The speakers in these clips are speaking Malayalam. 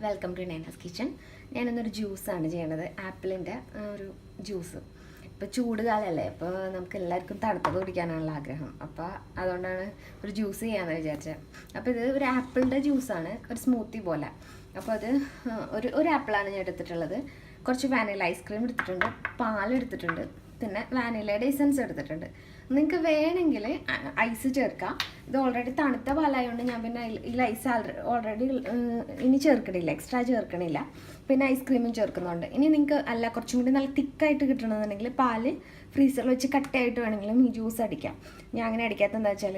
Welcome to Naina's kitchen. ഞാനിന്നൊരു ജ്യൂസാണ് ചെയ്യണത്, ആപ്പിളിൻ്റെ ഒരു ജ്യൂസ്. ഇപ്പോൾ ചൂട് കാലമല്ലേ, അപ്പോൾ നമുക്ക് എല്ലാവർക്കും തണുത്തത് കുടിക്കാനാണല്ലോ ആഗ്രഹം. അപ്പോൾ അതുകൊണ്ടാണ് ഒരു ജ്യൂസ് ചെയ്യാമെന്ന് വിചാരിച്ചത്. അപ്പോൾ ഇത് ഒരു ആപ്പിളിൻ്റെ ജ്യൂസാണ്, ഒരു സ്മൂത്തി പോലെ. അപ്പോൾ അത് ഒരു ആപ്പിളാണ് ഞാൻ എടുത്തിട്ടുള്ളത്. കുറച്ച് വാനില ഐസ്ക്രീം എടുത്തിട്ടുണ്ട്, പാലെടുത്തിട്ടുണ്ട്, പിന്നെ വാനിലയുടെ എസൻസ് എടുത്തിട്ടുണ്ട്. നിങ്ങൾക്ക് വേണമെങ്കിൽ ഐസ് ചേർക്കാം. ഇത് ഓൾറെഡി തണുത്ത പാലായതുകൊണ്ട് ഞാൻ പിന്നെ ഇതിൽ ഐസ് ഓൾറെഡി ഇനി ചേർക്കണില്ല, എക്സ്ട്രാ ചേർക്കണില്ല. പിന്നെ ഐസ്ക്രീമും ചേർക്കുന്നുണ്ട്. ഇനി നിങ്ങൾക്ക് അല്ല കുറച്ചും കൂടി നല്ല തിക്കായിട്ട് കിട്ടണമെന്നുണ്ടെങ്കിൽ പാല് ഫ്രീസറിൽ വെച്ച് കട്ടയായിട്ട് വേണമെങ്കിലും ഈ ജ്യൂസ് അടിക്കാം. ഞാൻ അങ്ങനെ അടിക്കാത്ത എന്താ വെച്ചാൽ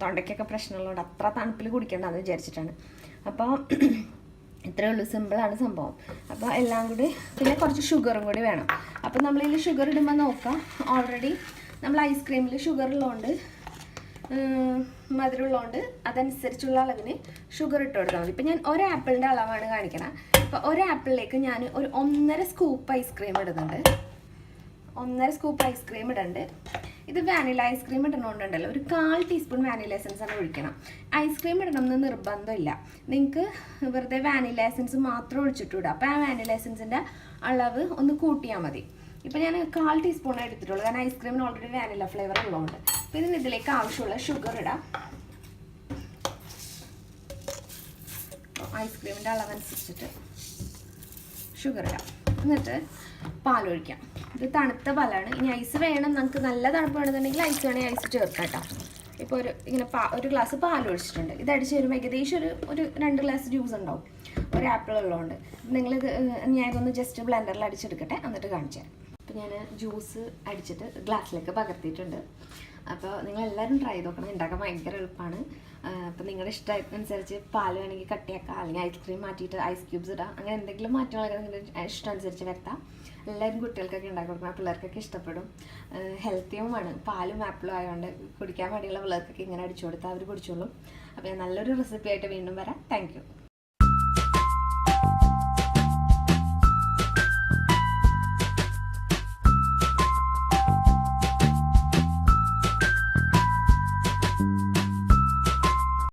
തൊണ്ടയ്ക്കൊക്കെ പ്രശ്നമുള്ളതുകൊണ്ട് അത്ര തണുപ്പിൽ കുടിക്കേണ്ടതെന്ന് വിചാരിച്ചിട്ടാണ്. അപ്പോൾ ഇത്രയേ ഉള്ളൂ, സിമ്പിളാണ് സംഭവം. അപ്പോൾ എല്ലാം കൂടി, പിന്നെ കുറച്ച് ഷുഗറും കൂടി വേണം. അപ്പോൾ നമ്മളിതിൽ ഷുഗർ ഇടുമ്പോൾ നോക്കാം, ഓൾറെഡി നമ്മൾ ഐസ്ക്രീമിൽ ഷുഗർ ഉള്ളതുകൊണ്ട് മധുരമുള്ളതുകൊണ്ട് അതനുസരിച്ചുള്ള അളവിന് ഷുഗർ ഇട്ട് കൊടുത്താൽ മതി. ഇപ്പം ഞാൻ ഒരു ആപ്പിളിൻ്റെ അളവാണ് കാണിക്കണം. അപ്പോൾ ഒരു ആപ്പിളിലേക്ക് ഞാൻ ഒരു 1.5 സ്കൂപ്പ് ഐസ്ക്രീം ഇടുന്നുണ്ട്. 1.5 സ്കൂപ്പ് ഐസ്ക്രീം ഇടുന്നുണ്ട്. ഇത് വാനില ഐസ്ക്രീം ഇടണോണ്ടുണ്ടല്ലോ, ഒരു 1/4 ടീസ്പൂൺ വാനില എസൻസ് ആണ് ഒഴിക്കണം. ഐസ്ക്രീം ഇടണമെന്ന് നിർബന്ധമില്ല, നിങ്ങൾക്ക് വെറുതെ വാനില എസൻസ് മാത്രം ഒഴിച്ചിട്ടിടുക. അപ്പോൾ ആ വാനില എസൻസിൻ്റെ അളവ് ഒന്ന് കൂട്ടിയാൽ മതി. ഇപ്പം ഞാൻ 1/4 ടീസ്പൂൺ എടുത്തിട്ടുള്ളൂ, കാരണം ഐസ്ക്രീമിന് ഓൾറെഡി വാനില ഫ്ലേവർ ഉള്ളതുകൊണ്ട്. അപ്പോൾ ഇതിന് ഇതിലേക്ക് ആവശ്യമുള്ള ഷുഗർ ഇടാം. ഐസ്ക്രീമിൻ്റെ അളവനുസരിച്ചിട്ട് ഷുഗർ ഇടാം. എന്നിട്ട് പാലൊഴിക്കാം. ഇത് തണുത്ത പാലാണ്. ഇനി ഐസ് വേണം, നമുക്ക് നല്ല തണുപ്പ് വേണമെന്നുണ്ടെങ്കിൽ ഐസ് വേണമെങ്കിൽ ഐസ് ചേർക്കാം കേട്ടോ. ഇപ്പോൾ ഒരു ഗ്ലാസ് പാലൊഴിച്ചിട്ടുണ്ട്. ഇത് അടിച്ച് വരുമ്പോൾ ഏകദേശം ഒരു 2 ഗ്ലാസ് ജ്യൂസ് ഉണ്ടാവും, ഒരു ആപ്പിൾ ഉള്ളതുകൊണ്ട്. നിങ്ങളിത് ഞാനിതൊന്ന് ജസ്റ്റ് ബ്ലെൻഡറിൽ അടിച്ചെടുക്കട്ടെ, എന്നിട്ട് കാണിച്ചു തരാം. അപ്പോൾ ഞാൻ ജ്യൂസ് അടിച്ചിട്ട് ഗ്ലാസ്സിലേക്ക് പകർത്തിയിട്ടുണ്ട്. അപ്പോൾ നിങ്ങളെല്ലാവരും ട്രൈ ചെയ്ത് നോക്കണം, ഉണ്ടാക്കാൻ ഭയങ്കര എളുപ്പമാണ്. അപ്പോൾ നിങ്ങളുടെ ഇഷ്ടം അനുസരിച്ച് പാൽ വേണമെങ്കിൽ കട്ടിയാക്കാം, അല്ലെങ്കിൽ ഐസ്ക്രീം മാറ്റിയിട്ട് ഐസ് ക്യൂബ്സ് ഇടാം. അങ്ങനെ എന്തെങ്കിലും മാറ്റങ്ങളൊക്കെ നിങ്ങളുടെ ഇഷ്ടം അനുസരിച്ച് വരുത്താം. എല്ലാവരും കുട്ടികൾക്കൊക്കെ ഉണ്ടാക്കി കൊടുക്കണം, പിള്ളേർക്കൊക്കെ ഇഷ്ടപ്പെടും. ഹെൽത്തിയുമാണ്, പാലും ആപ്പിളും ആയതുകൊണ്ട് കുടിക്കാൻ വേണ്ടിയുള്ള പിള്ളേർക്കൊക്കെ ഇങ്ങനെ അടിച്ചു കൊടുത്താൽ അവർ കുടിച്ചോളും. അപ്പോൾ ഞാൻ നല്ലൊരു റെസിപ്പി ആയിട്ട് വീണ്ടും വരാം. Thank you.